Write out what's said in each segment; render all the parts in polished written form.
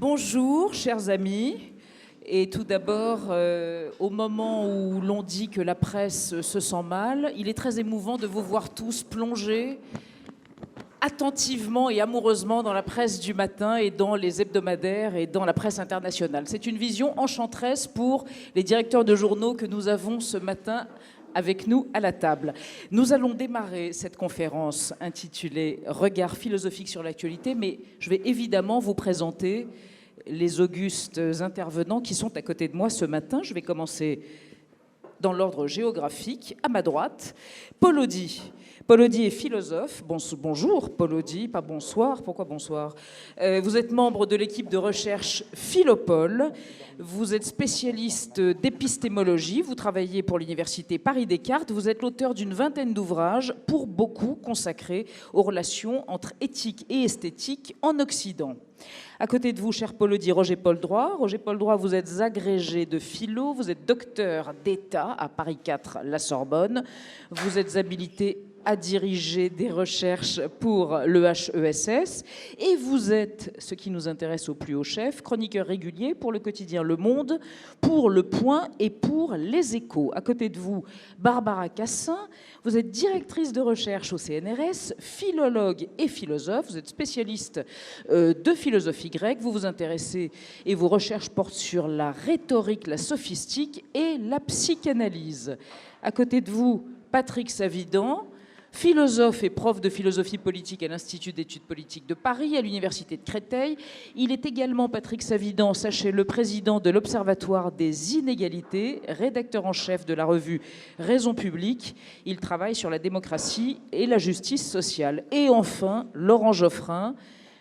Bonjour, chers amis. Et tout d'abord, au moment où l'on dit que la presse se sent mal, il est très émouvant de vous voir tous plonger attentivement et amoureusement dans la presse du matin et dans les hebdomadaires et dans la presse internationale. C'est une vision enchanteresse pour les directeurs de journaux que nous avons ce matin avec nous à la table. Nous allons démarrer cette conférence intitulée « Regard philosophique sur l'actualité », mais je vais évidemment vous présenter les augustes intervenants qui sont à côté de moi ce matin. Je vais commencer dans l'ordre géographique, à ma droite. Paul Audy. Paul Audy est philosophe. Bonjour Paul Audy, pas bonsoir. Pourquoi bonsoir? Vous êtes membre de l'équipe de recherche Philopole. Vous êtes spécialiste d'épistémologie. Vous travaillez pour l'université Paris-Descartes. Vous êtes l'auteur d'une vingtaine d'ouvrages, pour beaucoup consacrés aux relations entre éthique et esthétique en Occident. À côté de vous, cher Paul Audy, Roger Paul Droit. Roger Paul Droit, vous êtes agrégé de philo, vous êtes docteur d'État à Paris 4, la Sorbonne. Vous êtes habilité à diriger des recherches pour le HESS. Et vous êtes, ce qui nous intéresse au plus haut chef, chroniqueur régulier pour le quotidien Le Monde, pour Le Point et pour Les Échos. À côté de vous, Barbara Cassin. Vous êtes directrice de recherche au CNRS, philologue et philosophe. Vous êtes spécialiste de philosophie grecque. Vous vous intéressez et vos recherches portent sur la rhétorique, la sophistique et la psychanalyse. À côté de vous, Patrick Savidan, philosophe et prof de philosophie politique à l'Institut d'études politiques de Paris, à l'Université de Créteil. Il est également, Patrick Savidan, sachez-le, président de l'Observatoire des inégalités, rédacteur en chef de la revue Raison publique. Il travaille sur la démocratie et la justice sociale. Et enfin, Laurent Geoffrin,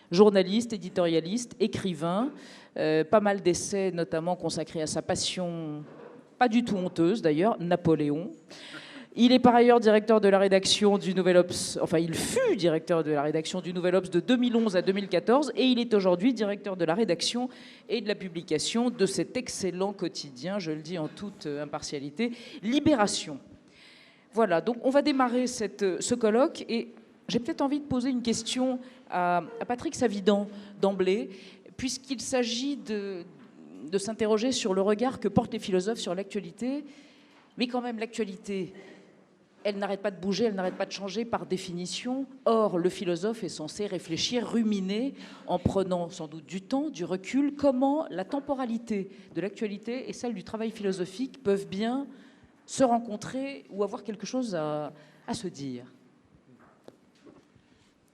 journaliste, éditorialiste, écrivain, pas mal d'essais notamment consacrés à sa passion, pas du tout honteuse d'ailleurs, Napoléon. Il est par ailleurs directeur de la rédaction du Nouvel Obs, enfin il fut directeur de la rédaction du Nouvel Obs de 2011 à 2014 et il est aujourd'hui directeur de la rédaction et de la publication de cet excellent quotidien, je le dis en toute impartialité, Libération. Voilà, donc on va démarrer ce colloque et j'ai peut-être envie de poser une question à Patrick Savidan d'emblée, puisqu'il s'agit de s'interroger sur le regard que portent les philosophes sur l'actualité, mais quand même l'actualité, elle n'arrête pas de bouger, elle n'arrête pas de changer par définition. Or, le philosophe est censé réfléchir, ruminer, en prenant sans doute du temps, du recul, comment la temporalité de l'actualité et celle du travail philosophique peuvent bien se rencontrer ou avoir quelque chose à se dire.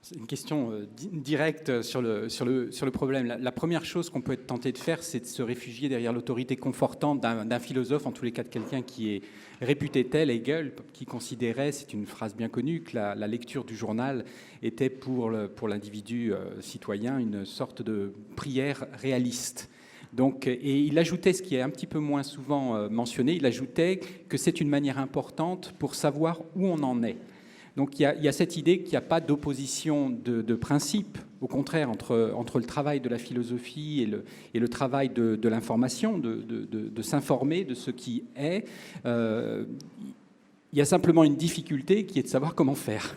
C'est une question directe sur le problème. La première chose qu'on peut être tenté de faire, c'est de se réfugier derrière l'autorité confortante d'un philosophe, en tous les cas de quelqu'un qui est réputé tel, Hegel, qui considérait, c'est une phrase bien connue, que la lecture du journal était pour l'individu citoyen une sorte de prière réaliste. Donc, et il ajoutait, ce qui est un petit peu moins souvent mentionné, il ajoutait que c'est une manière importante pour savoir où on en est. Donc il y a cette idée qu'il n'y a pas d'opposition de principe, au contraire, entre le travail de la philosophie et le travail de l'information, de s'informer de ce qui est. Il y a simplement une difficulté qui est de savoir comment faire.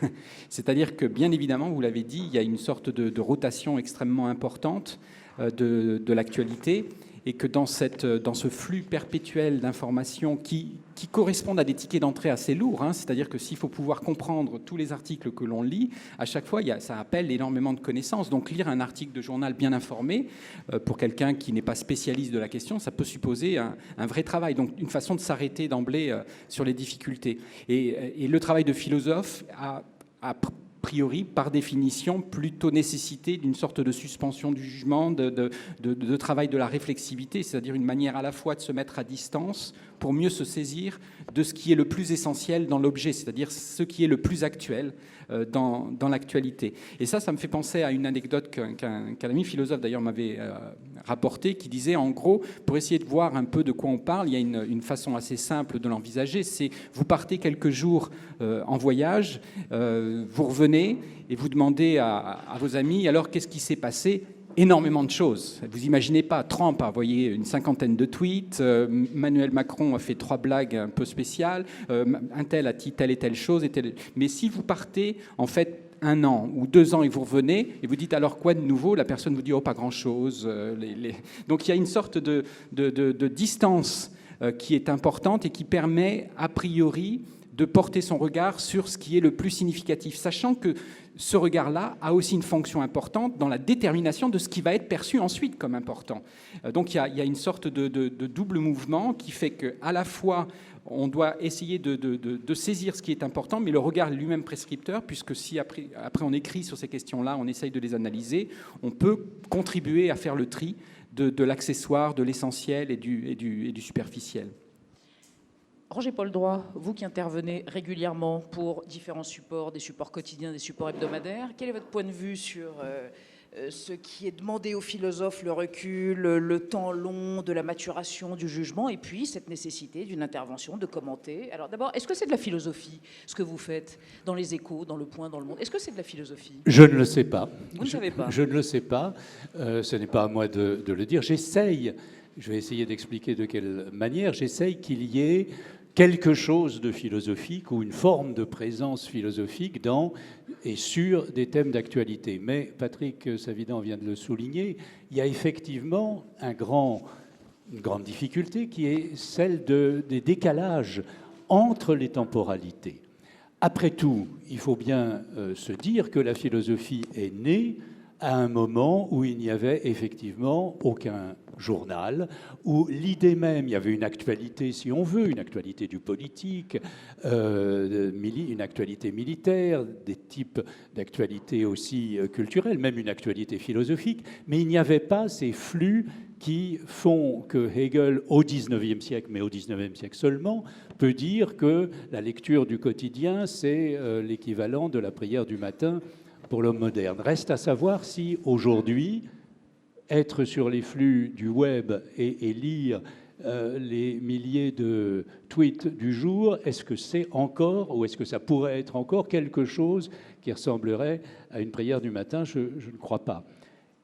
C'est-à-dire que, bien évidemment, vous l'avez dit, il y a une sorte de rotation extrêmement importante de l'actualité, et que dans ce flux perpétuel d'informations qui correspondent à des tickets d'entrée assez lourds, c'est-à-dire que s'il faut pouvoir comprendre tous les articles que l'on lit, à chaque fois, ça appelle énormément de connaissances. Donc lire un article de journal bien informé, pour quelqu'un qui n'est pas spécialiste de la question, ça peut supposer un vrai travail. Donc une façon de s'arrêter d'emblée sur les difficultés. Et le travail de philosophe a priori, par définition, plutôt nécessité d'une sorte de suspension du jugement, de travail de la réflexivité, c'est-à-dire une manière à la fois de se mettre à distance pour mieux se saisir de ce qui est le plus essentiel dans l'objet, c'est-à-dire ce qui est le plus actuel dans l'actualité. Et ça me fait penser à une anecdote qu'un ami philosophe d'ailleurs m'avait rapportée, qui disait en gros, pour essayer de voir un peu de quoi on parle, il y a une façon assez simple de l'envisager, c'est vous partez quelques jours en voyage, vous revenez et vous demandez à vos amis, alors qu'est-ce qui s'est passé ? Énormément de choses. Vous imaginez pas, Trump a envoyé une cinquantaine de tweets, Emmanuel Macron a fait 3 blagues un peu spéciales, un tel a dit telle et telle chose, mais si vous partez en fait 1 an ou 2 ans et vous revenez et vous dites alors quoi de nouveau, la personne vous dit oh pas grand-chose. Donc il y a une sorte de distance qui est importante et qui permet a priori de porter son regard sur ce qui est le plus significatif, sachant que ce regard-là a aussi une fonction importante dans la détermination de ce qui va être perçu ensuite comme important. Donc il y a une sorte de double mouvement qui fait qu'à la fois on doit essayer de saisir ce qui est important, mais le regard est lui-même prescripteur, puisque si après on écrit sur ces questions-là, on essaye de les analyser, on peut contribuer à faire le tri de l'accessoire, de l'essentiel et du superficiel. Roger-Paul Droit, vous qui intervenez régulièrement pour différents supports, des supports quotidiens, des supports hebdomadaires, quel est votre point de vue sur ce qui est demandé aux philosophes, le recul, le temps long de la maturation du jugement, et puis cette nécessité d'une intervention, de commenter? Alors d'abord, est-ce que c'est de la philosophie, ce que vous faites dans les Échos, dans Le Point, dans Le Monde? Est-ce que c'est de la philosophie? Je ne le sais pas. Vous ne savez pas? Je ne le sais pas. Ce n'est pas à moi de le dire. J'essaye, je vais essayer d'expliquer de quelle manière, j'essaye qu'il y ait quelque chose de philosophique ou une forme de présence philosophique dans et sur des thèmes d'actualité. Mais Patrick Savidan vient de le souligner, il y a effectivement une grande difficulté qui est celle des décalages entre les temporalités. Après tout, il faut bien se dire que la philosophie est née à un moment où il n'y avait effectivement aucun journal, où l'idée même, il y avait une actualité, si on veut, une actualité du politique, une actualité militaire, des types d'actualités aussi culturelles, même une actualité philosophique, mais il n'y avait pas ces flux qui font que Hegel, au XIXe siècle, mais au XIXe siècle seulement, peut dire que la lecture du quotidien, c'est l'équivalent de la prière du matin pour l'homme moderne. Reste à savoir si aujourd'hui, être sur les flux du web et lire les milliers de tweets du jour, est-ce que c'est encore, ou est-ce que ça pourrait être encore quelque chose qui ressemblerait à une prière du matin? Je ne crois pas.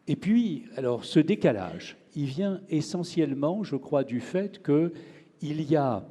Et puis, alors, ce décalage, il vient essentiellement, je crois, du fait qu'il y a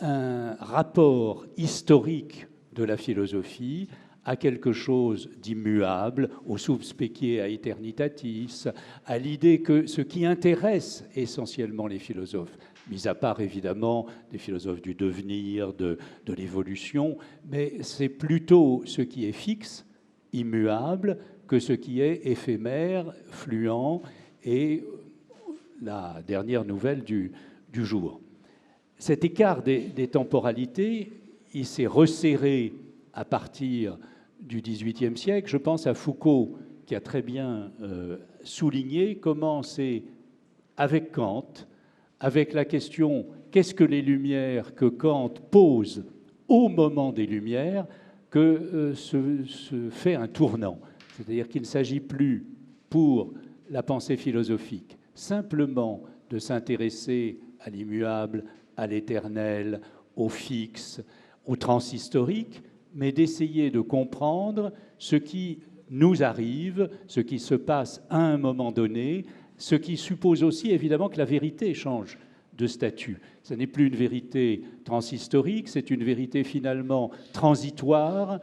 un rapport historique de la philosophie à quelque chose d'immuable, au subspecie aeternitatis, à l'idée que ce qui intéresse essentiellement les philosophes, mis à part évidemment des philosophes du devenir, de l'évolution, mais c'est plutôt ce qui est fixe, immuable, que ce qui est éphémère, fluent, et la dernière nouvelle du jour. Cet écart des temporalités, il s'est resserré à partir du XVIIIe siècle. Je pense à Foucault, qui a très bien souligné comment c'est avec Kant, avec la question « qu'est-ce que les Lumières ?» que Kant pose au moment des Lumières, que se fait un tournant. C'est-à-dire qu'il ne s'agit plus, pour la pensée philosophique, simplement de s'intéresser à l'immuable, à l'éternel, au fixe, au transhistorique, mais d'essayer de comprendre ce qui nous arrive, ce qui se passe à un moment donné, ce qui suppose aussi évidemment que la vérité change de statut. Ce n'est plus une vérité transhistorique, c'est une vérité finalement transitoire,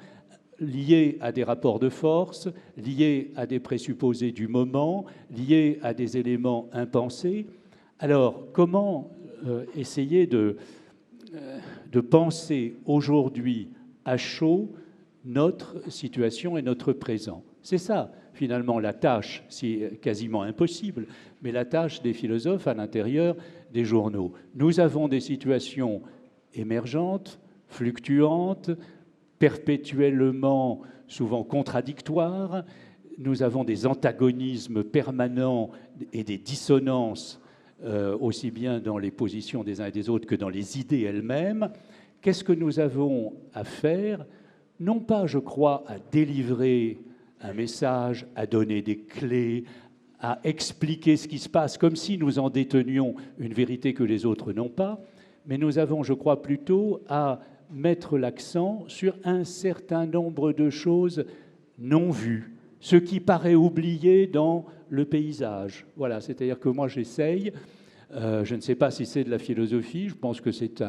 liée à des rapports de force, liée à des présupposés du moment, liée à des éléments impensés. Alors, comment essayer de penser aujourd'hui à chaud notre situation et notre présent? C'est ça, finalement, la tâche, c'est quasiment impossible, mais la tâche des philosophes à l'intérieur des journaux. Nous avons des situations émergentes, fluctuantes, perpétuellement, souvent contradictoires. Nous avons des antagonismes permanents et des dissonances, aussi bien dans les positions des uns et des autres que dans les idées elles-mêmes. Qu'est-ce que nous avons à faire? Non pas, je crois, à délivrer un message, à donner des clés, à expliquer ce qui se passe, comme si nous en détenions une vérité que les autres n'ont pas, mais nous avons, je crois, plutôt à mettre l'accent sur un certain nombre de choses non vues, ce qui paraît oublié dans le paysage. Voilà, c'est-à-dire que moi j'essaye, je ne sais pas si c'est de la philosophie, je pense que c'est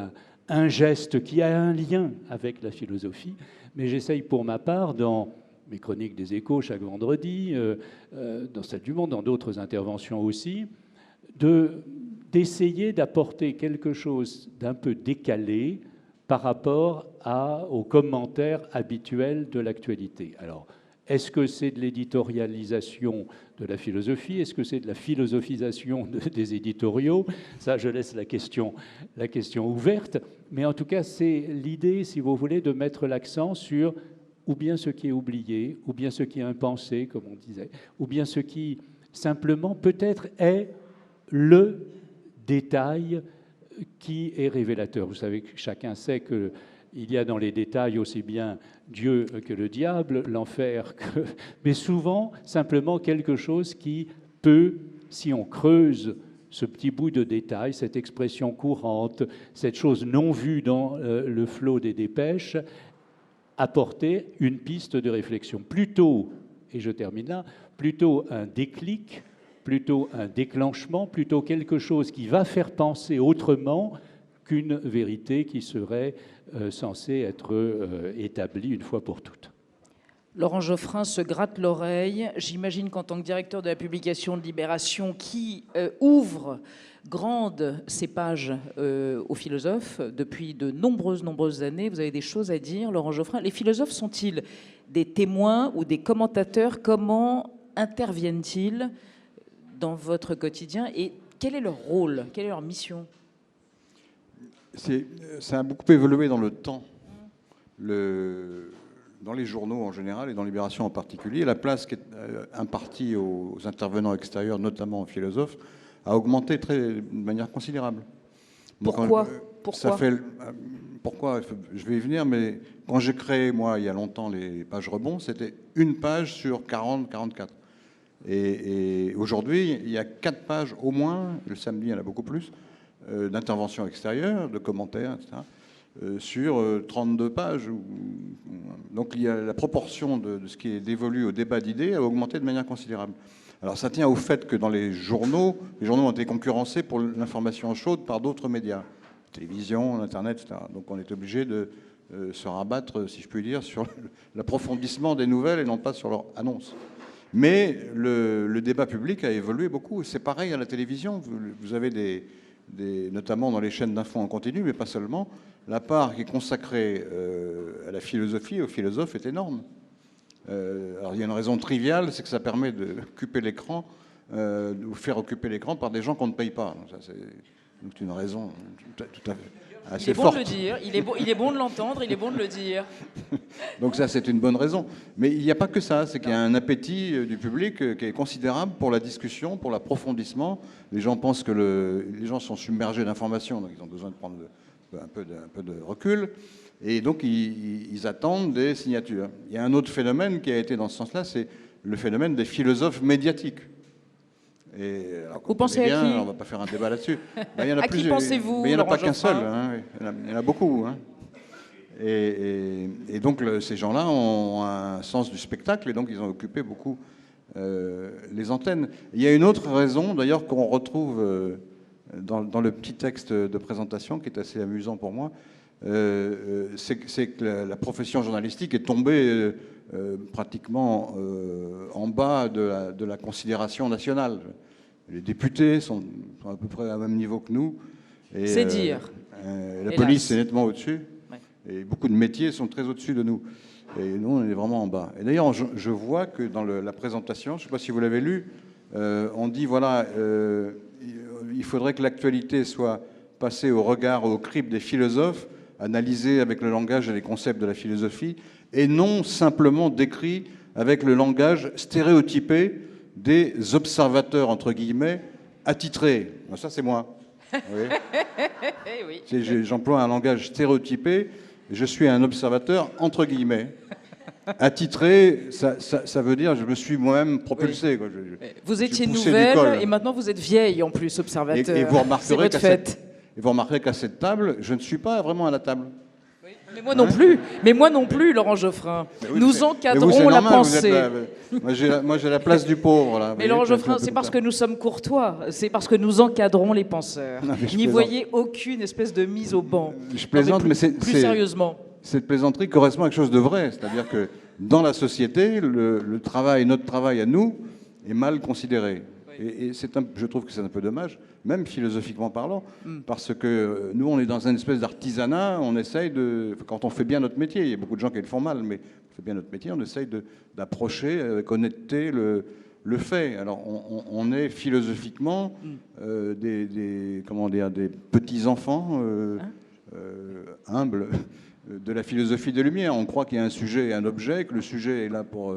un geste qui a un lien avec la philosophie, mais j'essaye pour ma part, dans mes chroniques des Échos chaque vendredi, dans celle du Monde, dans d'autres interventions aussi, d'essayer d'apporter quelque chose d'un peu décalé par rapport aux commentaires habituels de l'actualité. Alors, est-ce que c'est de l'éditorialisation de la philosophie? Est-ce que c'est de la philosophisation des éditoriaux? Ça, je laisse la question ouverte. Mais en tout cas, c'est l'idée, si vous voulez, de mettre l'accent sur ou bien ce qui est oublié, ou bien ce qui est impensé, comme on disait, ou bien ce qui, simplement, peut-être est le détail qui est révélateur. Vous savez que chacun sait que il y a dans les détails aussi bien Dieu que le diable, l'enfer, mais souvent simplement quelque chose qui peut, si on creuse ce petit bout de détail, cette expression courante, cette chose non vue dans le flot des dépêches, apporter une piste de réflexion. Plutôt, et je termine là, plutôt un déclic, plutôt un déclenchement, plutôt quelque chose qui va faire penser autrement qu'une vérité qui serait censée être établie une fois pour toutes. Laurent Geoffrin se gratte l'oreille. J'imagine qu'en tant que directeur de la publication de Libération, qui ouvre grande ces pages aux philosophes depuis de nombreuses années, vous avez des choses à dire, Laurent Geoffrin. Les philosophes sont-ils des témoins ou des commentateurs? Comment interviennent-ils dans votre quotidien et quel est leur rôle? Quelle est leur mission? Ça a beaucoup évolué dans le temps. Dans les journaux en général et dans Libération en particulier, la place qui est impartie aux intervenants extérieurs, notamment aux philosophes, a augmenté de manière considérable. Pourquoi? Pourquoi? Je vais y venir, mais quand j'ai créé, moi, il y a longtemps, les pages rebond, c'était une page sur 40, 44. Et aujourd'hui, il y a 4 pages au moins, le samedi, il y en a beaucoup plus, d'interventions extérieures, de commentaires, etc., sur 32 pages. Donc il y a la proportion de ce qui est dévolu au débat d'idées a augmenté de manière considérable. Alors ça tient au fait que dans les journaux ont été concurrencés pour l'information chaude par d'autres médias, télévision, Internet, etc. Donc on est obligé de se rabattre, si je puis dire, sur l'approfondissement des nouvelles et non pas sur leur annonce. Mais le débat public a évolué beaucoup. C'est pareil à la télévision. Vous avez notamment dans les chaînes d'infos en continu, mais pas seulement, la part qui est consacrée à la philosophie, aux philosophes, est énorme. Alors il y a une raison triviale, c'est que ça permet d'occuper l'écran, ou faire occuper l'écran par des gens qu'on ne paye pas. Donc ça, c'est une raison tout à fait assez forte. Il est bon de le dire, il est bon de l'entendre, il est bon de le dire. Donc ça, c'est une bonne raison. Mais il n'y a pas que ça, c'est qu'il y a un appétit du public qui est considérable pour la discussion, pour l'approfondissement. Les gens pensent que les gens sont submergés d'informations, donc ils ont besoin de prendre un peu de recul. Et donc, ils attendent des signatures. Il y a un autre phénomène qui a été dans ce sens-là, c'est le phénomène des philosophes médiatiques. Et, alors, vous pensez à qui? On ne va pas faire un débat là-dessus. Il y en a à qui pensez-vous? Mais il n'y en a pas qu'un seul. Hein, il y en a beaucoup. Hein. Et donc, ces gens-là ont un sens du spectacle et donc ils ont occupé beaucoup les antennes. Il y a une autre raison, d'ailleurs, qu'on retrouve dans le petit texte de présentation, qui est assez amusant pour moi, c'est que la profession journalistique est tombée pratiquement en bas de la considération nationale. Les députés sont à peu près à même niveau que nous. C'est dire. La police est nettement au-dessus. Ouais. Et beaucoup de métiers sont très au-dessus de nous. Et nous, on est vraiment en bas. Et d'ailleurs, je vois que dans la présentation, je ne sais pas si vous l'avez lu, on dit, voilà, il faudrait que l'actualité soit passée au regard, au crible des philosophes, analysée avec le langage et les concepts de la philosophie, et non simplement décrit avec le langage stéréotypé des observateurs, entre guillemets, attitrés. Ben ça, c'est moi. Oui. J'emploie un langage stéréotypé. Je suis un observateur, entre guillemets. Attitré, ça veut dire je me suis moi-même propulsé. Oui. Quoi. Vous étiez nouvelle et maintenant vous êtes vieille en plus, observateur. Et vous remarquerez qu'à cette table, je ne suis pas vraiment à la table. Oui. Mais moi non plus, Laurent Geoffrin. Oui, nous encadrons la pensée. Moi, j'ai la place du pauvre. Là, mais Laurent Geoffrin, c'est parce que nous sommes courtois. C'est parce que nous encadrons les penseurs. N'y voyez aucune espèce de mise au banc. Je plaisante, mais plus sérieusement. cette plaisanterie correspond à quelque chose de vrai. C'est-à-dire que dans la société, le travail, notre travail à nous, est mal considéré. Et je trouve que c'est un peu dommage, même philosophiquement parlant, parce que nous, on est dans une espèce d'artisanat, on essaye de... Quand on fait bien notre métier, il y a beaucoup de gens qui le font mal, mais on fait bien notre métier, on essaye d'approcher avec honnêteté le fait. Alors, on est philosophiquement comment dire, des petits-enfants humbles de la philosophie des Lumières. On croit qu'il y a un sujet et un objet, que le sujet est là pour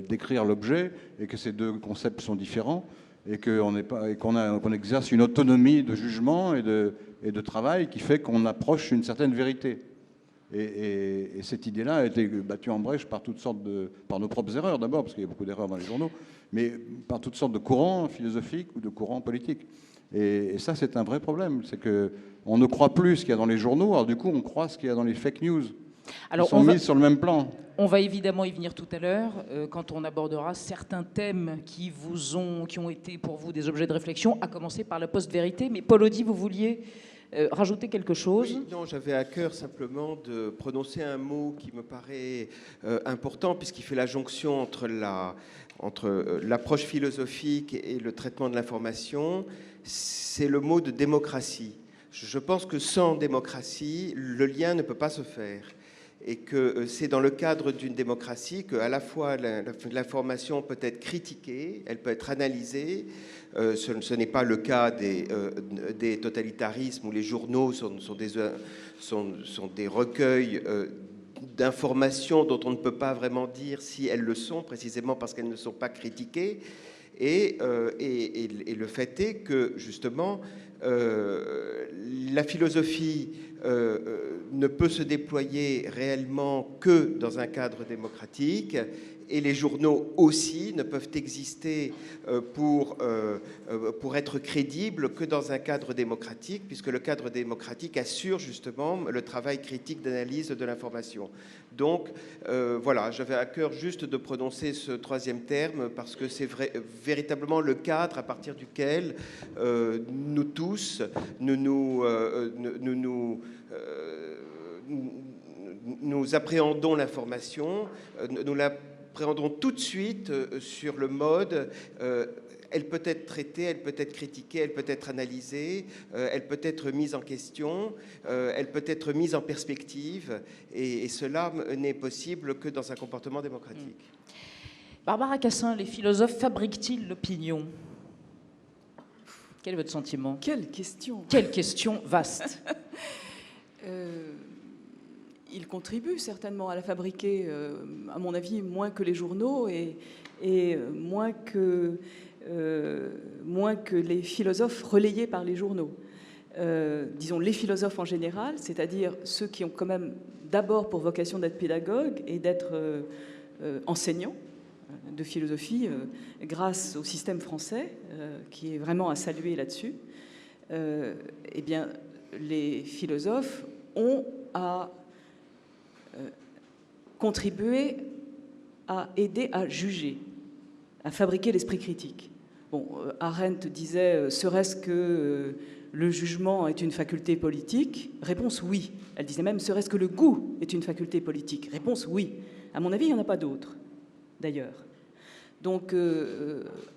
décrire l'objet, et que ces deux concepts sont différents, et qu'on exerce une autonomie de jugement et de travail qui fait qu'on approche une certaine vérité. Et cette idée-là a été battue en brèche par par nos propres erreurs d'abord, parce qu'il y a beaucoup d'erreurs dans les journaux, mais par toutes sortes de courants philosophiques ou de courants politiques. Et ça, c'est un vrai problème. C'est qu'on ne croit plus ce qu'il y a dans les journaux, alors du coup, on croit ce qu'il y a dans les fake news. Alors, ils sont mis sur le même plan. On va évidemment y venir tout à l'heure, quand on abordera certains thèmes qui ont été pour vous des objets de réflexion, à commencer par la post-vérité. Mais Paul Audy, vous vouliez rajouter quelque chose? Oui, non, j'avais à cœur simplement de prononcer un mot qui me paraît important, puisqu'il fait la jonction entre l'approche philosophique et le traitement de l'information. C'est le mot de démocratie. Je pense que sans démocratie, le lien ne peut pas se faire. Et que c'est dans le cadre d'une démocratie qu'à la fois l'information peut être critiquée, elle peut être analysée. Ce n'est pas le cas des totalitarismes où les journaux sont des recueils d'informations dont on ne peut pas vraiment dire si elles le sont, précisément parce qu'elles ne sont pas critiquées. Et le fait est que, justement, la philosophie ne peut se déployer réellement que dans un cadre démocratique, et les journaux aussi ne peuvent exister pour être crédibles que dans un cadre démocratique, puisque le cadre démocratique assure justement le travail critique d'analyse de l'information. Donc voilà, j'avais à cœur juste de prononcer ce troisième terme, parce que c'est véritablement le cadre à partir duquel nous tous, nous appréhendons l'information, nous l'appréhendons tout de suite sur le mode elle peut être traitée, elle peut être critiquée, elle peut être analysée, elle peut être mise en question, elle peut être mise en perspective, et cela n'est possible que dans un comportement démocratique. Barbara Cassin, les philosophes fabriquent-ils l'opinion? Quel est votre sentiment? Quelle question! Quelle question vaste! Ils contribuent certainement à la fabriquer, à mon avis, moins que les journaux et moins que les philosophes relayés par les journaux. Disons les philosophes en général, c'est-à-dire ceux qui ont quand même d'abord pour vocation d'être pédagogues et d'être enseignants de philosophie grâce au système français, qui est vraiment à saluer là-dessus. Eh bien, les philosophes ont à contribuer à aider à juger, à fabriquer l'esprit critique. Bon, Arendt disait, serait-ce que le jugement est une faculté politique? Réponse oui. Elle disait même, serait-ce que le goût est une faculté politique? Réponse oui. À mon avis, il n'y en a pas d'autre, d'ailleurs. Donc,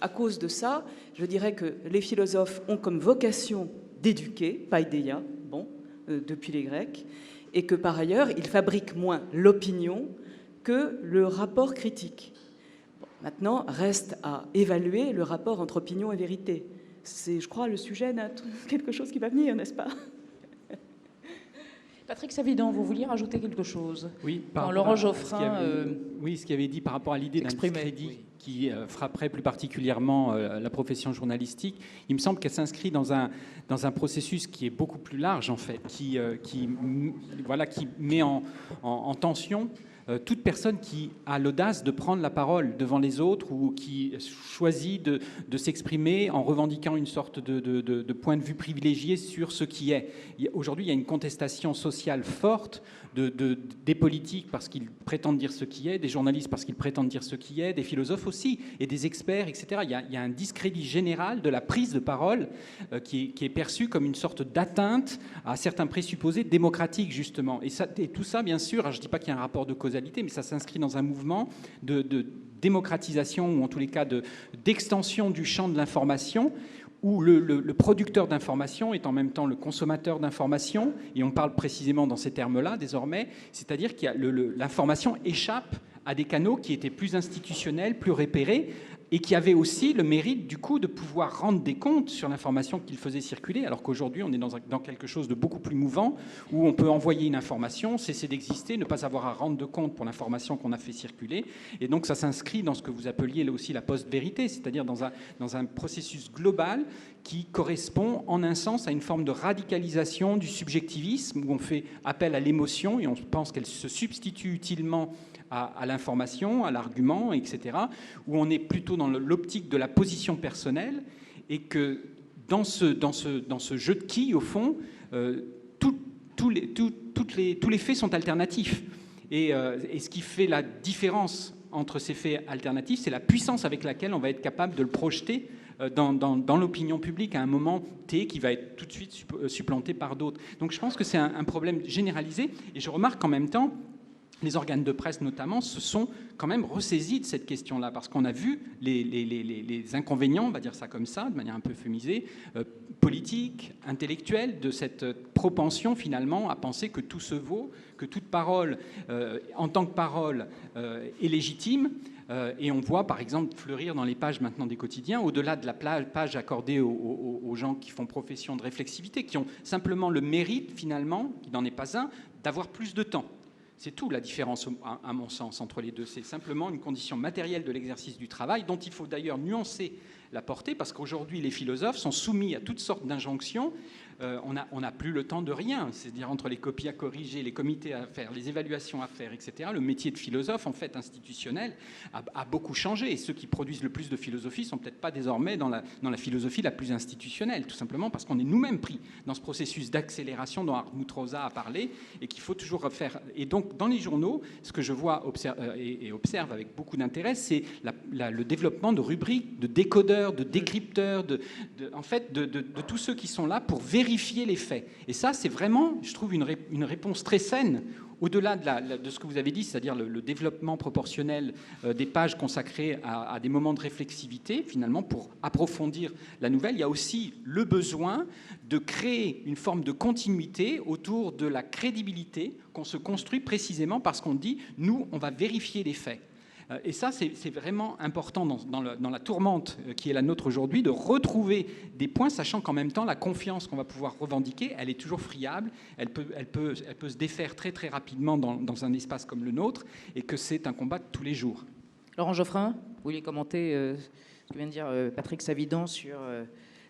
à cause de ça, je dirais que les philosophes ont comme vocation d'éduquer, paideia, bon, depuis les Grecs, et que par ailleurs, ils fabriquent moins l'opinion que le rapport critique. Bon, maintenant, reste à évaluer le rapport entre opinion et vérité. C'est, je crois, le sujet de quelque chose qui va venir, n'est-ce pas? Patrick Savidan, vous vouliez rajouter quelque chose? Oui, quand Laurent Geoffrin oui, ce qu'il avait dit par rapport à l'idée d'un discrédit qui frapperait plus particulièrement la profession journalistique, il me semble qu'elle s'inscrit dans un processus qui est beaucoup plus large, en fait, qui met en tension toute personne qui a l'audace de prendre la parole devant les autres ou qui choisit de s'exprimer en revendiquant une sorte de point de vue privilégié sur ce qui est. Aujourd'hui, il y a une contestation sociale forte des politiques parce qu'ils prétendent dire ce qui est, des journalistes parce qu'ils prétendent dire ce qui est, des philosophes aussi, et des experts, etc. Il y a un discrédit général de la prise de parole qui est perçu comme une sorte d'atteinte à certains présupposés démocratiques, justement. Et tout ça, bien sûr, je ne dis pas qu'il y a un rapport de causalité, mais ça s'inscrit dans un mouvement de démocratisation, ou en tous les cas d'extension du champ de l'information, où le producteur d'information est en même temps le consommateur d'information, et on parle précisément dans ces termes-là désormais, c'est-à-dire que l'information échappe à des canaux qui étaient plus institutionnels, plus repérés, et qui avaient aussi le mérite, du coup, de pouvoir rendre des comptes sur l'information qu'ils faisaient circuler, alors qu'aujourd'hui, on est dans quelque chose de beaucoup plus mouvant, où on peut envoyer une information, cesser d'exister, ne pas avoir à rendre de compte pour l'information qu'on a fait circuler, et donc ça s'inscrit dans ce que vous appeliez là aussi la post-vérité, c'est-à-dire dans un processus global qui correspond en un sens à une forme de radicalisation du subjectivisme, où on fait appel à l'émotion, et on pense qu'elle se substitue utilement à l'information, à l'argument, etc., où on est plutôt dans l'optique de la position personnelle, et que dans ce jeu de quilles, au fond, tous les faits sont alternatifs. Et ce qui fait la différence entre ces faits alternatifs, c'est la puissance avec laquelle on va être capable de le projeter dans l'opinion publique à un moment T qui va être tout de suite supplanté par d'autres. Donc je pense que c'est un problème généralisé, et je remarque qu'en même temps, les organes de presse notamment se sont quand même ressaisis de cette question-là, parce qu'on a vu les inconvénients, on va dire ça comme ça, de manière un peu euphémisée, politiques, intellectuelles, de cette propension finalement à penser que tout se vaut, que toute parole en tant que parole est légitime. Et on voit par exemple fleurir dans les pages maintenant des quotidiens, au-delà de la page accordée aux gens qui font profession de réflexivité, qui ont simplement le mérite finalement, qui n'en est pas un, d'avoir plus de temps. C'est tout la différence, à mon sens, entre les deux. C'est simplement une condition matérielle de l'exercice du travail, dont il faut d'ailleurs nuancer la portée, parce qu'aujourd'hui, les philosophes sont soumis à toutes sortes d'injonctions. On n'a plus le temps de rien, c'est-à-dire entre les copies à corriger, les comités à faire, les évaluations à faire, etc. Le métier de philosophe, en fait, institutionnel, a beaucoup changé. Et ceux qui produisent le plus de philosophie sont peut-être pas désormais dans la philosophie la plus institutionnelle, tout simplement parce qu'on est nous-mêmes pris dans ce processus d'accélération dont Hartmut Rosa a parlé, et qu'il faut toujours refaire. Et donc, dans les journaux, ce que je vois et observe avec beaucoup d'intérêt, c'est le développement de rubriques, de décodeurs, de décrypteurs, en fait, de tous ceux qui sont là pour vérifier les faits. Et ça, c'est vraiment, je trouve, une réponse très saine, au-delà de ce que vous avez dit, c'est-à-dire le développement proportionnel des pages consacrées à des moments de réflexivité, finalement, pour approfondir la nouvelle. Il y a aussi le besoin de créer une forme de continuité autour de la crédibilité qu'on se construit précisément parce qu'on dit, nous, on va vérifier les faits. Et ça, c'est vraiment important dans la tourmente qui est la nôtre aujourd'hui, de retrouver des points, sachant qu'en même temps, la confiance qu'on va pouvoir revendiquer, elle est toujours friable, elle peut se défaire très très rapidement dans un espace comme le nôtre, et que c'est un combat de tous les jours. Laurent Geoffrin, vous vouliez commenter ce que vient de dire Patrick Savidan sur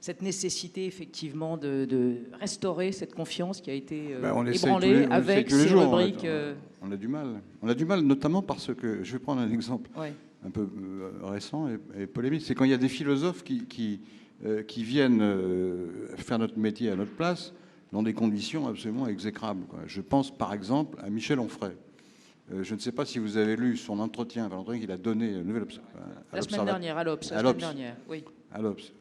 cette nécessité effectivement de restaurer cette confiance qui a été ébranlée avec ces rubriques. On a du mal. On a du mal, notamment parce que, je vais prendre un exemple un peu récent et polémique, c'est quand il y a des philosophes qui viennent faire notre métier à notre place dans des conditions absolument exécrables, quoi. Je pense par exemple à Michel Onfray. Je ne sais pas si vous avez lu son entretien qu'il a donné la semaine dernière à l'Obs. Oui. À l'Obs.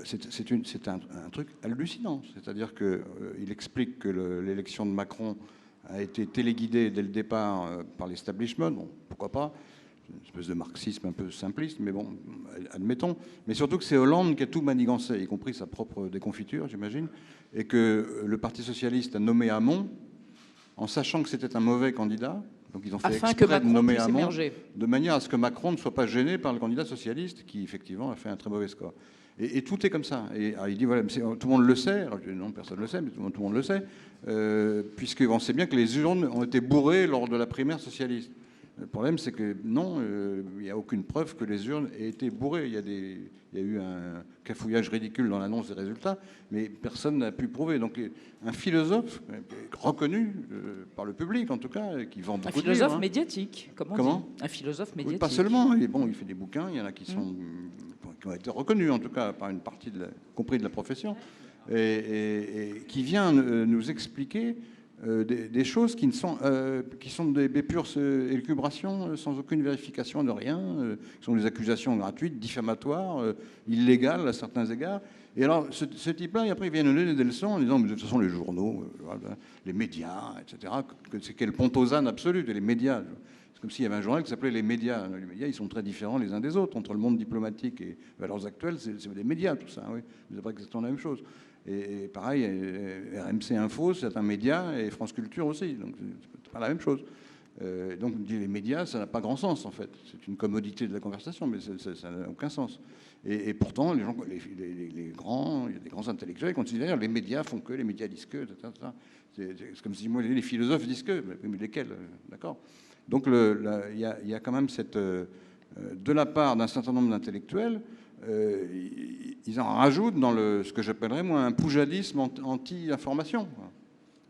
C'est un truc hallucinant. C'est-à-dire qu'il explique que l'élection de Macron a été téléguidée dès le départ par l'establishment. Bon, pourquoi pas, une espèce de marxisme un peu simpliste, mais bon, admettons. Mais surtout que c'est Hollande qui a tout manigancé, y compris sa propre déconfiture, j'imagine, et que le Parti socialiste a nommé Hamon, en sachant que c'était un mauvais candidat. Donc ils ont fait exprès de nommer Hamon, de manière à ce que Macron ne soit pas gêné par le candidat socialiste, qui effectivement a fait un très mauvais score. Et tout est comme ça. Et il dit, voilà, tout le monde le sait. Alors, je dis, non, personne ne le sait, mais tout le monde le sait. Puisqu'on sait bien que les urnes ont été bourrées lors de la primaire socialiste. Le problème, c'est que non, il n'y a aucune preuve que les urnes aient été bourrées. Il y a eu un cafouillage ridicule dans l'annonce des résultats, mais personne n'a pu prouver. Donc un philosophe reconnu par le public, en tout cas, qui vend beaucoup de livres. Un philosophe médiatique, comment on dit ? Un philosophe médiatique. Oui, pas seulement. Il fait des bouquins, il y en a qui ont été reconnus, en tout cas, par une partie, compris de la profession, et qui vient nous expliquer des choses qui sont des pures élucubrations sans aucune vérification de rien, qui sont des accusations gratuites, diffamatoires, illégales à certains égards. Et alors, ce type-là, après, il vient nous donner des leçons en disant, mais de toute façon, les journaux, les médias, etc., c'est quelle pontosane absolue, les médias. C'est comme s'il y avait un journal qui s'appelait Les Médias. Les médias, ils sont très différents les uns des autres. Entre le monde diplomatique et Valeurs Actuelles, c'est des médias, tout ça. Oui. C'est pas exactement la même chose. Et pareil, RMC Info, c'est un média, et France Culture aussi. Donc, c'est pas la même chose. Donc, les médias, ça n'a pas grand sens, en fait. C'est une commodité de la conversation, mais ça n'a aucun sens. Et pourtant, il y a des grands intellectuels qui considèrent que les médias font que, les médias disent que, etc. C'est comme si moi, les philosophes disent que, mais lesquels, d'accord. Donc, il y a quand même de la part d'un certain nombre d'intellectuels, ils en rajoutent dans ce que j'appellerais, moi, un poujadisme anti-information.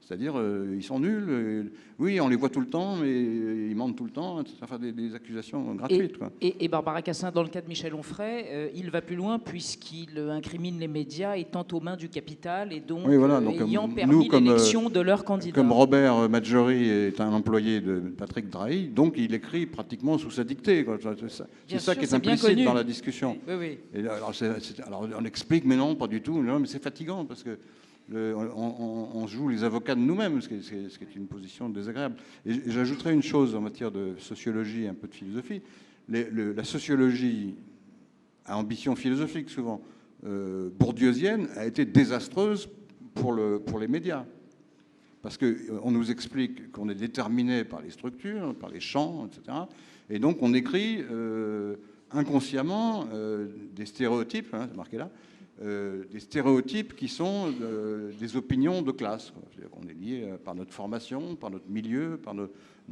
C'est-à-dire, ils sont nuls, oui, on les voit tout le temps, mais ils mentent tout le temps, etc. Enfin, des accusations gratuites. Et Barbara Cassin, dans le cas de Michel Onfray, il va plus loin puisqu'il incrimine les médias étant aux mains du capital et donc, oui, voilà, donc ayant permis l'élection de leur candidat. Comme Robert Maggiori est un employé de Patrick Drahi, donc il écrit pratiquement sous sa dictée. C'est ça qui est implicite dans la discussion. Oui, oui. Et alors, on explique, mais non, pas du tout. Non, mais c'est fatigant parce que on joue les avocats de nous-mêmes, ce qui est une position désagréable. Et j'ajouterais une chose en matière de sociologie et un peu de philosophie. La sociologie à ambition philosophique, souvent bourdieusienne, a été désastreuse pour les médias. Parce qu'on nous explique qu'on est déterminé par les structures, par les champs, etc. Et donc on écrit inconsciemment des stéréotypes, hein, c'est marqué là, des stéréotypes qui sont des opinions de classe. C'est-à-dire qu'on est lié par notre formation, par notre milieu, par nos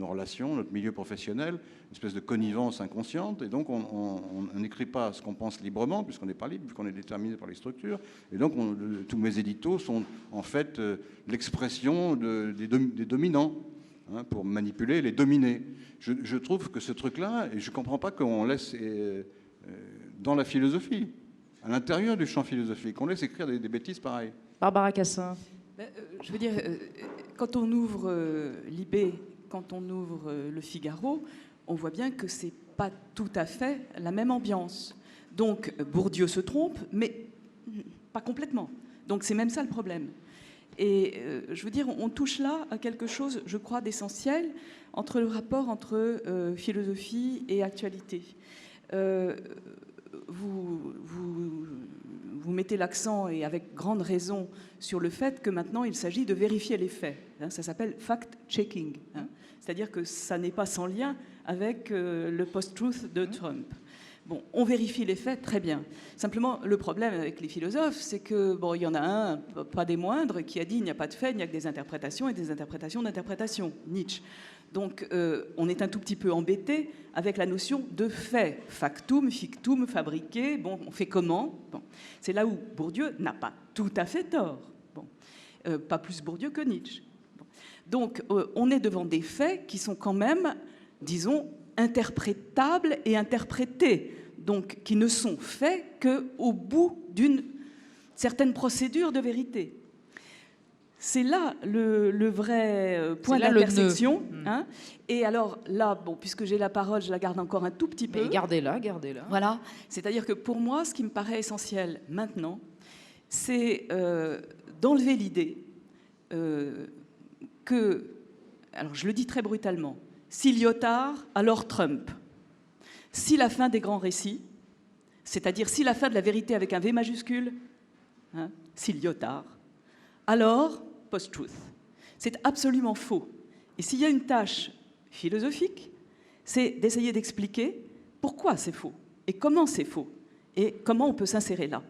relations, notre milieu professionnel, une espèce de connivence inconsciente. Et donc on n'écrit pas ce qu'on pense librement, puisqu'on n'est pas libre, puisqu'on est déterminé par les structures. Et donc tous mes éditos sont en fait l'expression des dominants, hein, pour manipuler les dominés. Je trouve que ce truc-là, et je ne comprends pas qu'on laisse dans la philosophie, à l'intérieur du champ philosophique, on laisse écrire des bêtises pareilles. Barbara Cassin. Je veux dire, quand on ouvre Libé, quand on ouvre Le Figaro, on voit bien que c'est pas tout à fait la même ambiance. Donc Bourdieu se trompe, mais pas complètement. Donc c'est même ça le problème. Et je veux dire, on touche là à quelque chose, je crois, d'essentiel entre le rapport entre philosophie et actualité. Vous mettez l'accent, et avec grande raison, sur le fait que maintenant il s'agit de vérifier les faits. Hein, ça s'appelle fact-checking. Hein, c'est-à-dire que ça n'est pas sans lien avec le post-truth de Trump. Bon, on vérifie les faits, très bien. Simplement, le problème avec les philosophes, c'est que, bon, il y en a un, pas des moindres, qui a dit il n'y a pas de faits, il n'y a que des interprétations et des interprétations d'interprétations. Nietzsche. Donc, on est un tout petit peu embêté avec la notion de fait. Factum, fictum, fabriqué. Bon, on fait comment? Bon. C'est là où Bourdieu n'a pas tout à fait tort. Bon. Pas plus Bourdieu que Nietzsche. Bon. Donc, on est devant des faits qui sont quand même, disons, interprétables et interprétés. Donc, qui ne sont faits qu'au bout d'une certaine procédure de vérité. C'est là le vrai point d'intersection. Hein. Et alors là, bon, puisque j'ai la parole, je la garde encore un tout petit peu. Mais gardez-la, gardez-la. Voilà. C'est-à-dire que pour moi, ce qui me paraît essentiel maintenant, c'est d'enlever l'idée que, alors je le dis très brutalement, si Lyotard, alors Trump. Si la fin des grands récits, c'est-à-dire si la fin de la vérité avec un V majuscule, hein, si Lyotard, alors post-truth. C'est absolument faux. Et s'il y a une tâche philosophique, c'est d'essayer d'expliquer pourquoi c'est faux, et comment c'est faux, et comment on peut s'insérer là.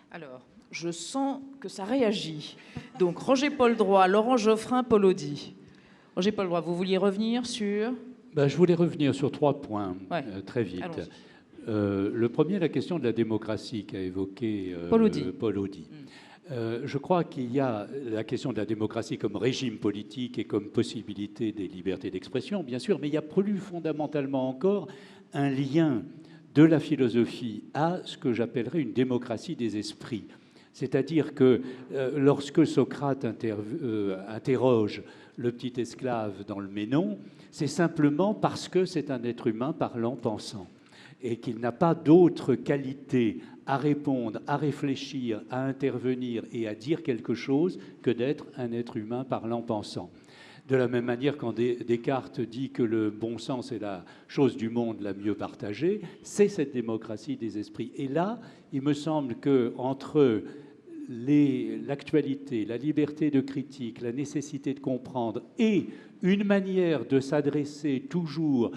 Alors, je sens que ça réagit. Donc, Roger Paul Droit, Laurent Geoffrin, Paul Audy. Roger Paul Droit, vous vouliez revenir sur... Je voulais revenir sur 3 points Ouais. très vite. Allons-y. Le premier, la question de la démocratie qu'a évoqué Paul Audy. Paul Audy. Je crois qu'il y a la question de la démocratie comme régime politique et comme possibilité des libertés d'expression, bien sûr, mais il y a plus fondamentalement encore un lien de la philosophie à ce que j'appellerais une démocratie des esprits. C'est-à-dire que lorsque Socrate interroge le petit esclave dans le Ménon, c'est simplement parce que c'est un être humain parlant, pensant, et qu'il n'a pas d'autre qualité à répondre, à réfléchir, à intervenir et à dire quelque chose que d'être un être humain parlant, pensant. De la même manière, quand Descartes dit que le bon sens est la chose du monde la mieux partagée, c'est cette démocratie des esprits. Et là, il me semble qu'entre l'actualité, la liberté de critique, la nécessité de comprendre et une manière de s'adresser toujours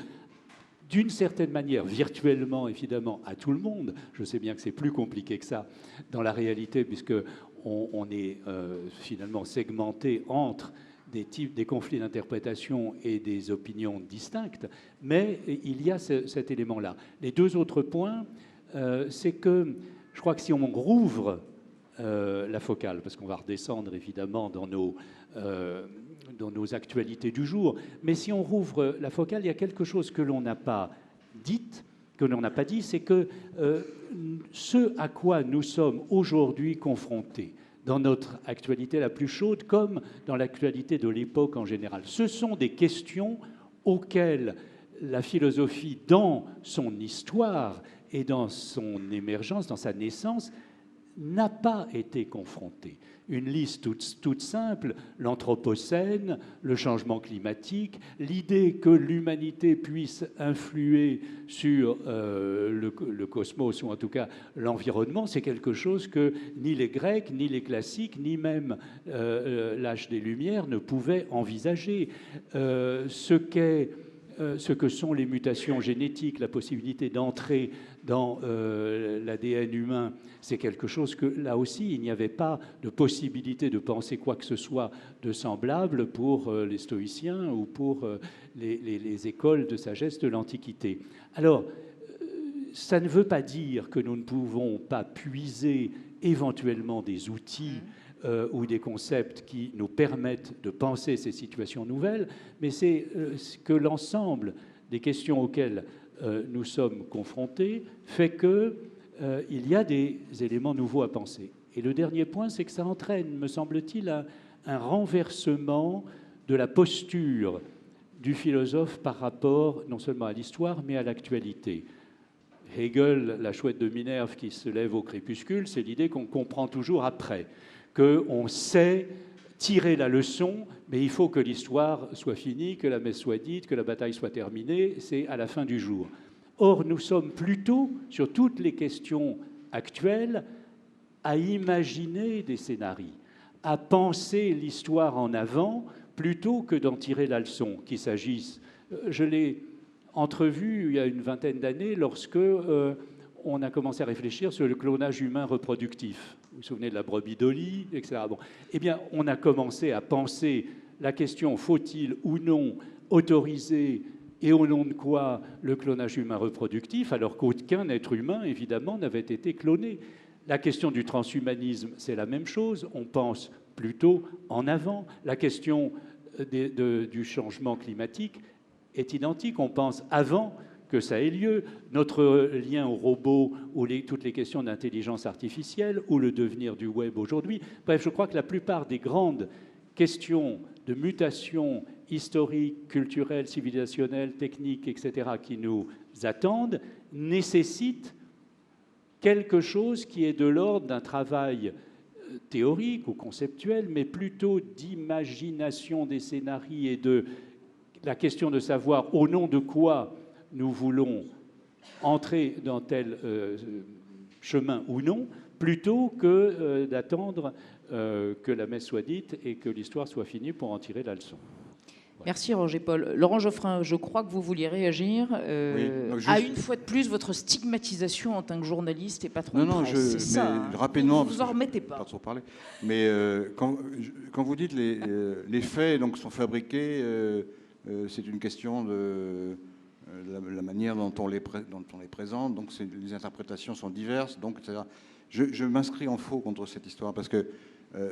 d'une certaine manière, virtuellement évidemment, à tout le monde. Je sais bien que c'est plus compliqué que ça dans la réalité, puisqu'on est finalement segmenté entre des conflits d'interprétation et des opinions distinctes, mais il y a cet élément-là. Les 2 autres points, c'est que je crois que si on rouvre la focale, parce qu'on va redescendre évidemment dans nos actualités du jour, mais si on rouvre la focale, il y a quelque chose que l'on n'a pas dit, c'est que ce à quoi nous sommes aujourd'hui confrontés, dans notre actualité la plus chaude, comme dans l'actualité de l'époque en général, ce sont des questions auxquelles la philosophie, dans son histoire et dans son émergence, dans sa naissance, n'a pas été confrontée. Une liste toute simple, l'Anthropocène, le changement climatique, l'idée que l'humanité puisse influer sur le cosmos, ou en tout cas l'environnement, c'est quelque chose que ni les Grecs, ni les classiques, ni même l'âge des Lumières ne pouvaient envisager. Ce que sont les mutations génétiques, la possibilité d'entrer dans l'ADN humain, c'est quelque chose que, là aussi, il n'y avait pas de possibilité de penser quoi que ce soit de semblable pour les stoïciens ou pour les écoles de sagesse de l'Antiquité. Alors, ça ne veut pas dire que nous ne pouvons pas puiser éventuellement des outils ou des concepts qui nous permettent de penser ces situations nouvelles, mais c'est que l'ensemble des questions auxquelles nous sommes confrontés fait qu'il y a des éléments nouveaux à penser. Et le dernier point, c'est que ça entraîne, me semble-t-il, un renversement de la posture du philosophe par rapport non seulement à l'histoire, mais à l'actualité. Hegel, la chouette de Minerve qui se lève au crépuscule, c'est l'idée qu'on comprend toujours après, qu'on sait tirer la leçon, mais il faut que l'histoire soit finie, que la messe soit dite, que la bataille soit terminée, c'est à la fin du jour. Or, nous sommes plutôt, sur toutes les questions actuelles, à imaginer des scénarios, à penser l'histoire en avant, plutôt que d'en tirer la leçon, qu'il s'agisse... Je l'ai entrevu il y a une vingtaine d'années, lorsque on a commencé à réfléchir sur le clonage humain reproductif. Vous vous souvenez de la brebis Dolly, etc. Bon. Eh bien, on a commencé à penser la question, faut-il ou non autoriser et au nom de quoi le clonage humain reproductif, alors qu'aucun être humain, évidemment, n'avait été cloné. La question du transhumanisme, c'est la même chose, on pense plutôt en avant. La question du changement climatique est identique, on pense avant que ça ait lieu. Notre lien au robot, ou toutes les questions d'intelligence artificielle, ou le devenir du web aujourd'hui. Bref, je crois que la plupart des grandes questions de mutation historique, culturelle, civilisationnelle, technique, etc., qui nous attendent, nécessitent quelque chose qui est de l'ordre d'un travail théorique ou conceptuel, mais plutôt d'imagination des scénarios et de la question de savoir au nom de quoi nous voulons entrer dans tel chemin ou non, plutôt que d'attendre que la messe soit dite et que l'histoire soit finie pour en tirer la leçon. Voilà. Merci Roger Paul. Laurent Geoffrin, je crois que vous vouliez réagir à une fois de plus votre stigmatisation en tant que journaliste et patron de presse. C'est ça, hein. Rapidement, vous en remettez pas. Pas trop parler. Mais quand vous dites les faits donc sont fabriqués c'est une question de la manière dont on les présente, donc les interprétations sont diverses, donc etc. Je m'inscris en faux contre cette histoire, parce que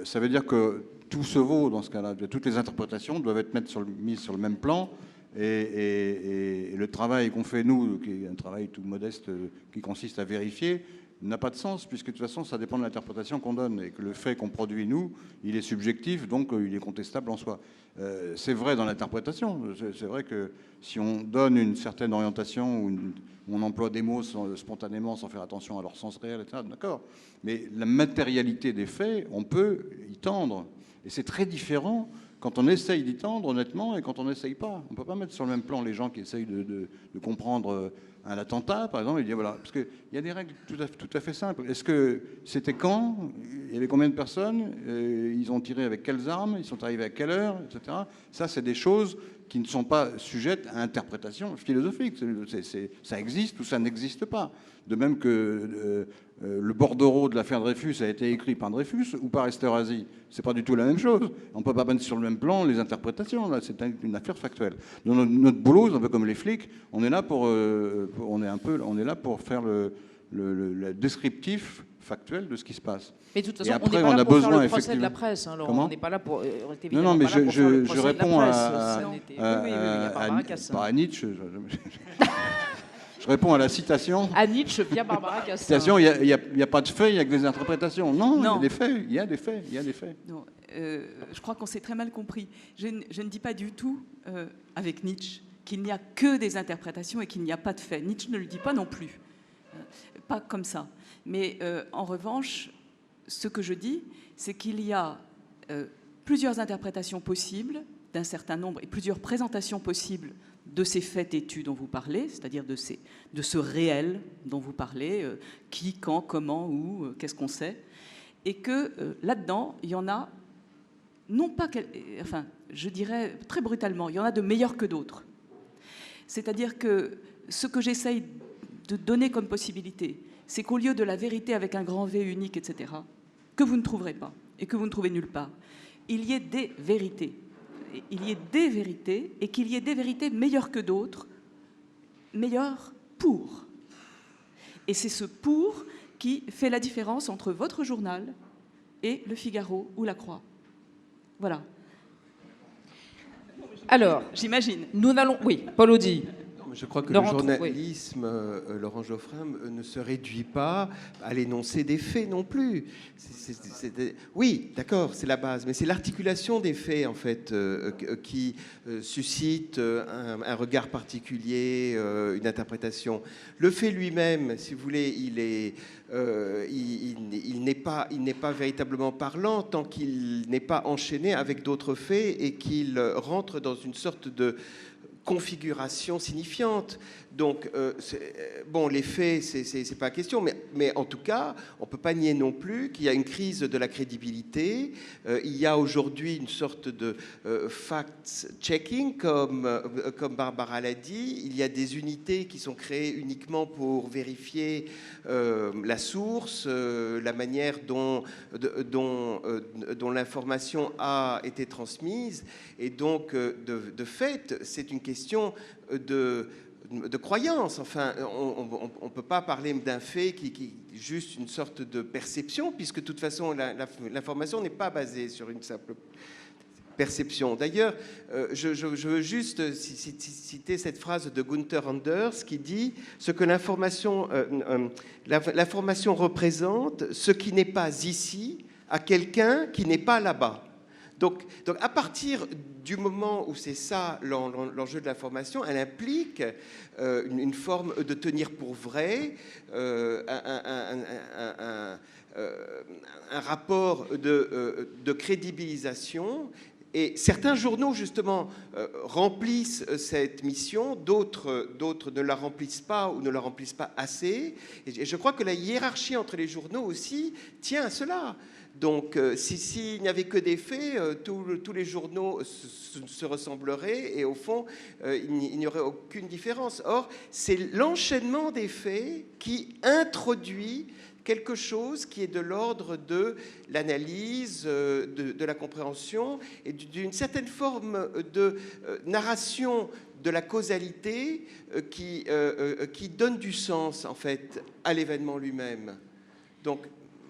ça veut dire que tout se vaut dans ce cas-là. Toutes les interprétations doivent être mises sur le même plan, et le travail qu'on fait, nous, qui est un travail tout modeste, qui consiste à vérifier, n'a pas de sens, puisque de toute façon, ça dépend de l'interprétation qu'on donne, et que le fait qu'on produit, nous, il est subjectif, donc il est contestable en soi. C'est vrai dans l'interprétation. C'est vrai que si on donne une certaine orientation, ou on emploie des mots spontanément, sans faire attention à leur sens réel, etc., d'accord. Mais la matérialité des faits, on peut y tendre. Et c'est très différent quand on essaye d'y tendre, honnêtement, et quand on n'essaye pas. On ne peut pas mettre sur le même plan les gens qui essayent de comprendre un attentat, par exemple, et dire voilà. Parce qu'il y a des règles tout à fait simples. Est-ce que c'était quand? Il y avait combien de personnes? Ils ont tiré avec quelles armes? Ils sont arrivés à quelle heure? Etc. Ça, c'est des choses qui ne sont pas sujettes à interprétation philosophique. Ça existe ou ça n'existe pas. De même que le bordereau de l'affaire Dreyfus a été écrit par Dreyfus ou par Esterhazy. C'est pas du tout la même chose. On ne peut pas mettre sur le même plan les interprétations. Là, c'est une affaire factuelle. Donc, notre boulot, c'est un peu comme les flics. On est là pour faire le descriptif factuel de ce qui se passe. Mais de toute façon, après, on n'est pas là pour faire le procès de effectivement. la presse. Hein, Laurent. Comment? On n'est pas là pour. Non, mais je réponds à Nietzsche. Je réponds à la citation. À Nietzsche via Barbara Cassin. Citation, il n'y a pas de faits, il n'y a que des interprétations. Non, il y a des faits, il y a des faits. Non, je crois qu'on s'est très mal compris. Je ne dis pas du tout, avec Nietzsche, qu'il n'y a que des interprétations et qu'il n'y a pas de faits. Nietzsche ne le dit pas non plus. Pas comme ça. Mais en revanche, ce que je dis, c'est qu'il y a plusieurs interprétations possibles d'un certain nombre et plusieurs présentations possibles de ces faits têtus dont vous parlez, c'est-à-dire de ce réel dont vous parlez, qui, quand, comment, où, qu'est-ce qu'on sait, et que là-dedans, il y en a, non pas, enfin, je dirais très brutalement, il y en a de meilleurs que d'autres. C'est-à-dire que ce que j'essaye de donner comme possibilité, c'est qu'au lieu de la vérité avec un grand V unique, etc., que vous ne trouverez pas, et que vous ne trouvez nulle part, il y ait des vérités. Il y ait des vérités, et qu'il y ait des vérités meilleures que d'autres, meilleures pour. Et c'est ce pour qui fait la différence entre votre journal et Le Figaro ou La Croix. Voilà. Alors, j'imagine. Nous n'allons... Oui, Paul Audy. Je crois que Laurent, le journalisme, Laurent Geoffrin, ne se réduit pas à l'énoncé des faits non plus. Oui, d'accord, c'est la base, mais c'est l'articulation des faits, en fait, qui suscite un regard particulier, une interprétation. Le fait lui-même, si vous voulez, il n'est pas véritablement parlant tant qu'il n'est pas enchaîné avec d'autres faits et qu'il rentre dans une sorte de configuration signifiante. Donc, bon, les faits, c'est pas question, mais en tout cas, on peut pas nier non plus qu'il y a une crise de la crédibilité. Il y a aujourd'hui une sorte de fact-checking, comme Barbara l'a dit. Il y a des unités qui sont créées uniquement pour vérifier la source, la manière dont l'information a été transmise. Et donc, de fait, c'est une question de croyance. Enfin, on ne peut pas parler d'un fait qui est juste une sorte de perception, puisque de toute façon, l'information n'est pas basée sur une simple perception. D'ailleurs, je veux juste citer cette phrase de Gunther Anders qui dit « Ce que l'information représente, ce qui n'est pas ici, à quelqu'un qui n'est pas là-bas ». Donc, à partir du moment où c'est ça l'enjeu de l'information, elle implique une forme de tenir pour vrai, un rapport de crédibilisation. Et certains journaux, justement, remplissent cette mission, d'autres ne la remplissent pas ou ne la remplissent pas assez. Et je crois que la hiérarchie entre les journaux aussi tient à cela. Donc, s'il n'y avait que des faits, tous les journaux se ressembleraient et au fond, il n'y aurait aucune différence. Or, c'est l'enchaînement des faits qui introduit quelque chose qui est de l'ordre de l'analyse, de la compréhension et d'une certaine forme de narration de la causalité qui donne du sens, en fait, à l'événement lui-même. Donc,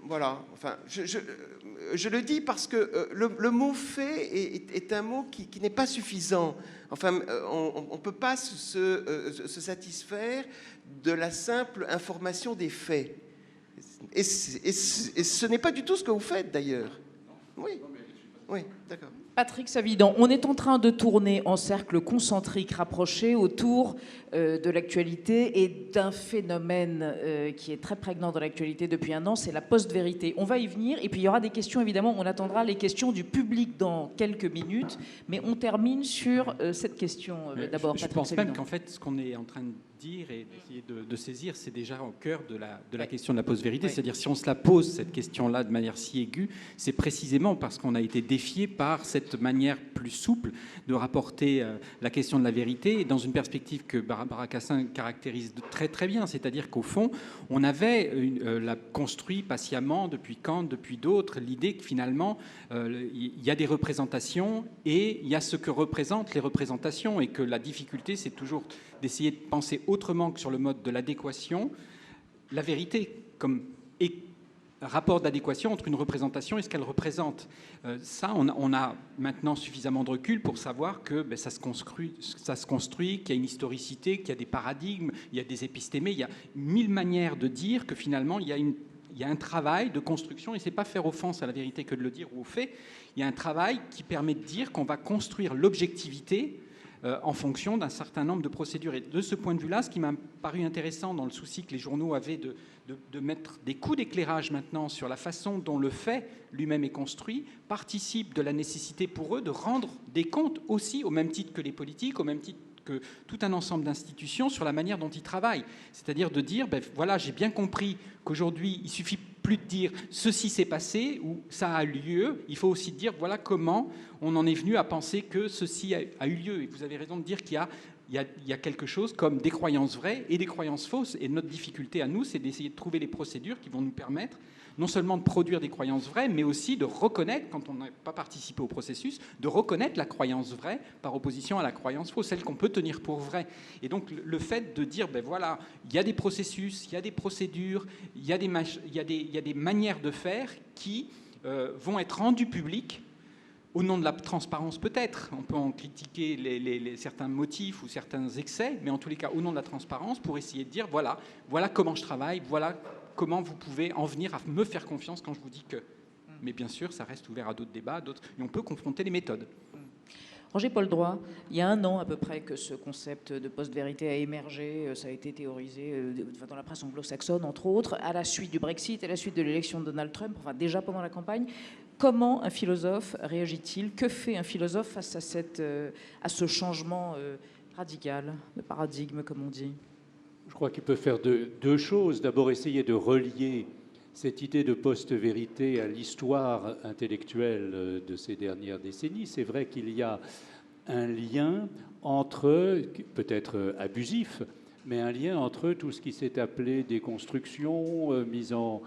voilà. Enfin, je le dis parce que le mot fait est un mot qui n'est pas suffisant. Enfin, on ne peut pas se satisfaire de la simple information des faits. Et ce n'est pas du tout ce que vous faites, d'ailleurs. Oui, oui, d'accord. Patrick Savidan, on est en train de tourner en cercle concentrique rapproché autour de l'actualité et d'un phénomène qui est très prégnant dans l'actualité depuis un an, c'est la post-vérité. On va y venir et puis il y aura des questions, évidemment, on attendra les questions du public dans quelques minutes, mais on termine sur cette question d'abord. Je pense même qu'en fait, ce qu'on est en train de dire et d'essayer de saisir, c'est déjà au cœur de la question de la post-vérité. Oui. C'est-à-dire, si on se la pose, cette question-là, de manière si aiguë, c'est précisément parce qu'on a été défié par cette manière plus souple de rapporter la question de la vérité et dans une perspective que Barbara Cassin caractérise très très bien. C'est-à-dire qu'au fond, on avait construit patiemment, depuis Kant, depuis d'autres, l'idée que finalement, il y a des représentations et il y a ce que représentent les représentations et que la difficulté, c'est toujours d'essayer de penser autrement que sur le mode de l'adéquation, la vérité comme rapport d'adéquation entre une représentation et ce qu'elle représente. Ça, on a maintenant suffisamment de recul pour savoir que ça se construit, qu'il y a une historicité, qu'il y a des paradigmes, il y a des épistémés, il y a 1000 manières de dire que finalement, il y a un travail de construction, et ce n'est pas faire offense à la vérité que de le dire ou au fait, il y a un travail qui permet de dire qu'on va construire l'objectivité en fonction d'un certain nombre de procédures. Et de ce point de vue-là, ce qui m'a paru intéressant dans le souci que les journaux avaient de mettre des coups d'éclairage maintenant sur la façon dont le fait lui-même est construit, participe de la nécessité pour eux de rendre des comptes aussi, au même titre que les politiques, au même titre que tout un ensemble d'institutions, sur la manière dont ils travaillent. C'est-à-dire de dire, voilà, j'ai bien compris qu'aujourd'hui, il suffit plus de dire « ceci s'est passé » ou « ça a eu lieu », il faut aussi dire « voilà comment on en est venu à penser que ceci a eu lieu ». Et vous avez raison de dire qu'il y a quelque chose comme des croyances vraies et des croyances fausses. Et notre difficulté à nous, c'est d'essayer de trouver les procédures qui vont nous permettre non seulement de produire des croyances vraies, mais aussi de reconnaître, quand on n'a pas participé au processus, de reconnaître la croyance vraie par opposition à la croyance fausse, celle qu'on peut tenir pour vraie. Et donc le fait de dire, voilà, il y a des processus, il y a des procédures, il y a des manières de faire qui vont être rendues publiques au nom de la transparence peut-être. On peut en critiquer certains motifs ou certains excès, mais en tous les cas, au nom de la transparence, pour essayer de dire, voilà comment je travaille, voilà comment vous pouvez en venir à me faire confiance quand je vous dis que. Mais bien sûr, ça reste ouvert à d'autres débats, et on peut confronter les méthodes. Roger-Paul Droit, il y a un an à peu près que ce concept de post-vérité a émergé, ça a été théorisé dans la presse anglo-saxonne, entre autres, à la suite du Brexit, à la suite de l'élection de Donald Trump, enfin déjà pendant la campagne. Comment un philosophe réagit-il? Que fait un philosophe face à ce changement radical de paradigme, comme on dit? Je crois qu'il peut faire deux choses. D'abord, essayer de relier cette idée de post-vérité à l'histoire intellectuelle de ces dernières décennies. C'est vrai qu'il y a un lien entre, peut-être abusif, mais un lien entre tout ce qui s'est appelé déconstruction, mise en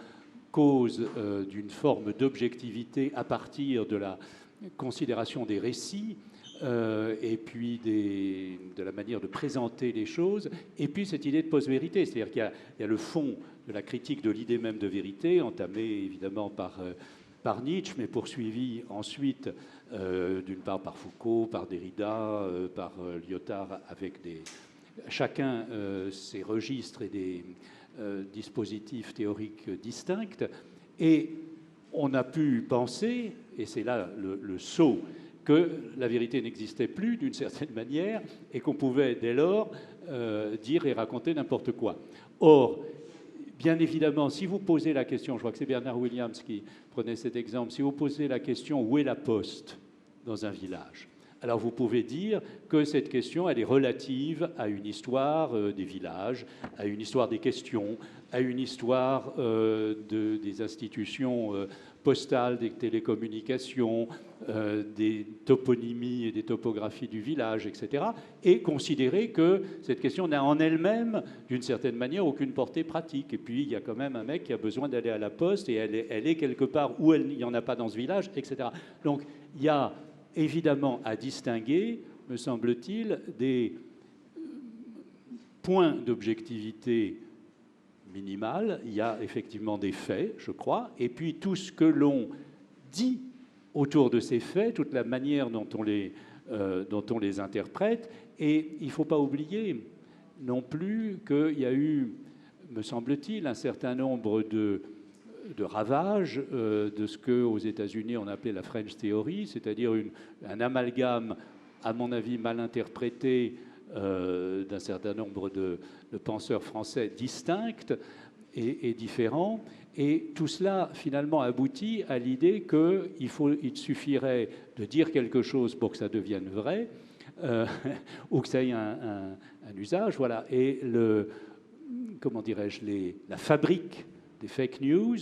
cause d'une forme d'objectivité à partir de la considération des récits, et puis de la manière de présenter les choses, et puis cette idée de post-vérité, c'est-à-dire qu'il y a le fond de la critique de l'idée même de vérité, entamée évidemment par Nietzsche, mais poursuivie ensuite d'une part par Foucault, par Derrida, par Lyotard, avec chacun ses registres et des dispositifs théoriques distincts. Et on a pu penser, et c'est là le saut, que la vérité n'existait plus d'une certaine manière et qu'on pouvait dès lors dire et raconter n'importe quoi. Or, bien évidemment, si vous posez la question, je crois que c'est Bernard Williams qui prenait cet exemple, si vous posez la question où est la poste dans un village, Alors vous pouvez dire que cette question, elle est relative à une histoire des villages, à une histoire des questions, à une histoire des institutions postales, des télécommunications, des toponymies et des topographies du village, etc. Et considérer que cette question n'a en elle-même, d'une certaine manière, aucune portée pratique. Et puis il y a quand même un mec qui a besoin d'aller à la poste et elle est quelque part où il n'y en a pas dans ce village, etc. Donc il y a évidemment à distinguer, me semble-t-il, des points d'objectivité minimale. Il y a effectivement des faits, je crois, et puis tout ce que l'on dit autour de ces faits, toute la manière dont on les interprète. Et il ne faut pas oublier non plus qu'il y a eu, me semble-t-il, un certain nombre de ravages de ce qu'aux États-Unis on appelait la French Theory, c'est-à-dire un amalgame, à mon avis, mal interprété d'un certain nombre de penseurs français distincts et différents. Et tout cela, finalement, aboutit à l'idée qu'il suffirait de dire quelque chose pour que ça devienne vrai, ou que ça ait un usage. Voilà. Et comment dirais-je, la fabrique des fake news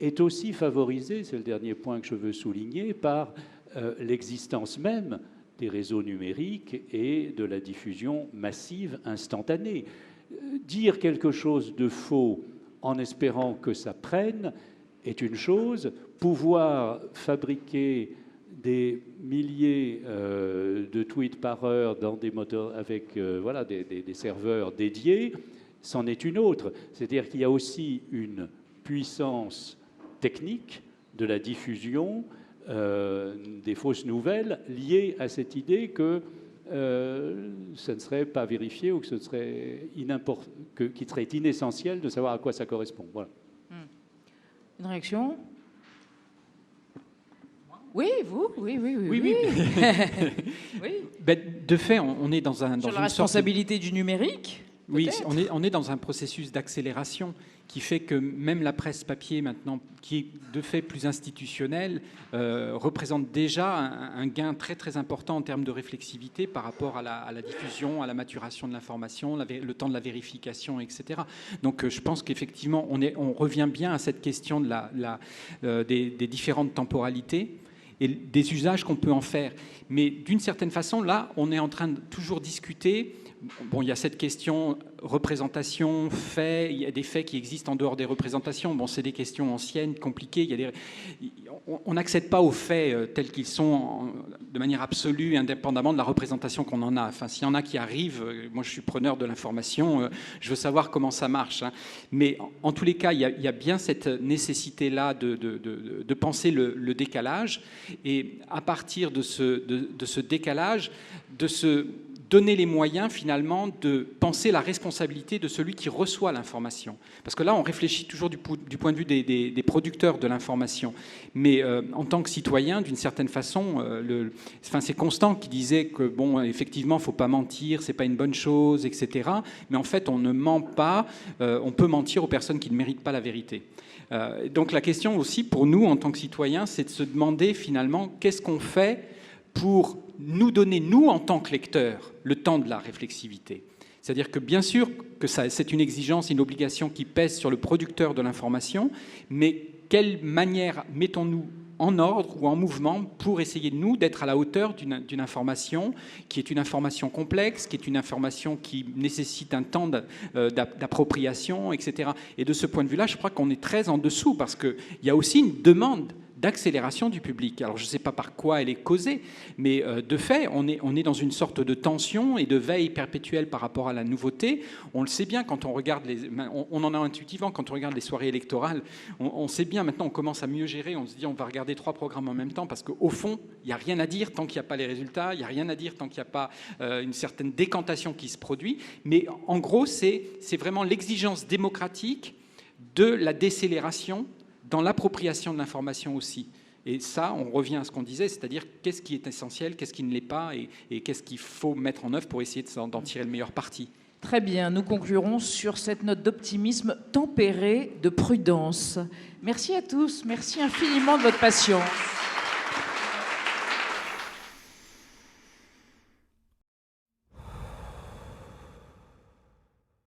est aussi favorisée, c'est le dernier point que je veux souligner, par l'existence même des réseaux numériques et de la diffusion massive instantanée. Dire quelque chose de faux en espérant que ça prenne est une chose. Pouvoir fabriquer des milliers de tweets par heure dans des moteurs avec des serveurs dédiés, c'en est une autre. C'est-à-dire qu'il y a aussi une puissance technique de la diffusion des fausses nouvelles liées à cette idée que ça ne serait pas vérifié ou que ce serait qu'il serait inessentiel de savoir à quoi ça correspond. Voilà. Une réaction ? Oui, vous ? Oui. Oui. Oui. Ben, de fait, on est dans Sur la responsabilité du numérique ? Oui, on est dans un processus d'accélération qui fait que même la presse papier maintenant, qui est de fait plus institutionnelle, représente déjà un gain très très important en termes de réflexivité par rapport à la diffusion, à la maturation de l'information, le temps de la vérification, etc. Donc je pense qu'effectivement on revient bien à cette question des différentes temporalités et des usages qu'on peut en faire. Mais d'une certaine façon, là, on est en train de toujours discuter. Bon, il y a cette question représentation, faits, il y a des faits qui existent en dehors des représentations. Bon, c'est des questions anciennes, compliquées. On n'accède pas aux faits tels qu'ils sont de manière absolue, indépendamment de la représentation qu'on en a. Enfin, s'il y en a qui arrivent, moi je suis preneur de l'information, je veux savoir comment ça marche. Hein. Mais en tous les cas, il y a bien cette nécessité-là de penser le décalage. Et à partir de ce décalage, de se donner les moyens finalement de penser la responsabilité de celui qui reçoit l'information. Parce que là, on réfléchit toujours du point de vue des producteurs de l'information. Mais en tant que citoyen, d'une certaine façon, c'est Constant qui disait que, bon, effectivement, il ne faut pas mentir, ce n'est pas une bonne chose, etc. Mais en fait, on ne ment pas, on peut mentir aux personnes qui ne méritent pas la vérité. Donc la question aussi, pour nous, en tant que citoyens, c'est de se demander finalement qu'est-ce qu'on fait pour nous donner, nous, en tant que lecteurs, le temps de la réflexivité. C'est-à-dire que, bien sûr, que c'est une exigence, une obligation qui pèse sur le producteur de l'information, mais quelle manière mettons-nous en ordre ou en mouvement pour essayer, nous, d'être à la hauteur d'une information qui est une information complexe, qui est une information qui nécessite un temps d'appropriation, etc. Et de ce point de vue-là, je crois qu'on est très en dessous, parce qu'il y a aussi une demande d'accélération du public. Alors je ne sais pas par quoi elle est causée, mais de fait, on est dans une sorte de tension et de veille perpétuelle par rapport à la nouveauté. On le sait bien quand on regarde on en a intuitivement quand on regarde les soirées électorales. On sait bien maintenant, on commence à mieux gérer. On se dit on va regarder 3 programmes en même temps parce qu'au fond, il n'y a rien à dire tant qu'il n'y a pas les résultats. Il n'y a rien à dire tant qu'il n'y a pas une certaine décantation qui se produit. Mais en gros, c'est vraiment l'exigence démocratique de la décélération dans l'appropriation de l'information aussi. Et ça, on revient à ce qu'on disait, c'est-à-dire qu'est-ce qui est essentiel, qu'est-ce qui ne l'est pas, et qu'est-ce qu'il faut mettre en œuvre pour essayer d'en tirer le meilleur parti. Très bien, nous conclurons sur cette note d'optimisme tempérée de prudence. Merci à tous, merci infiniment de votre patience.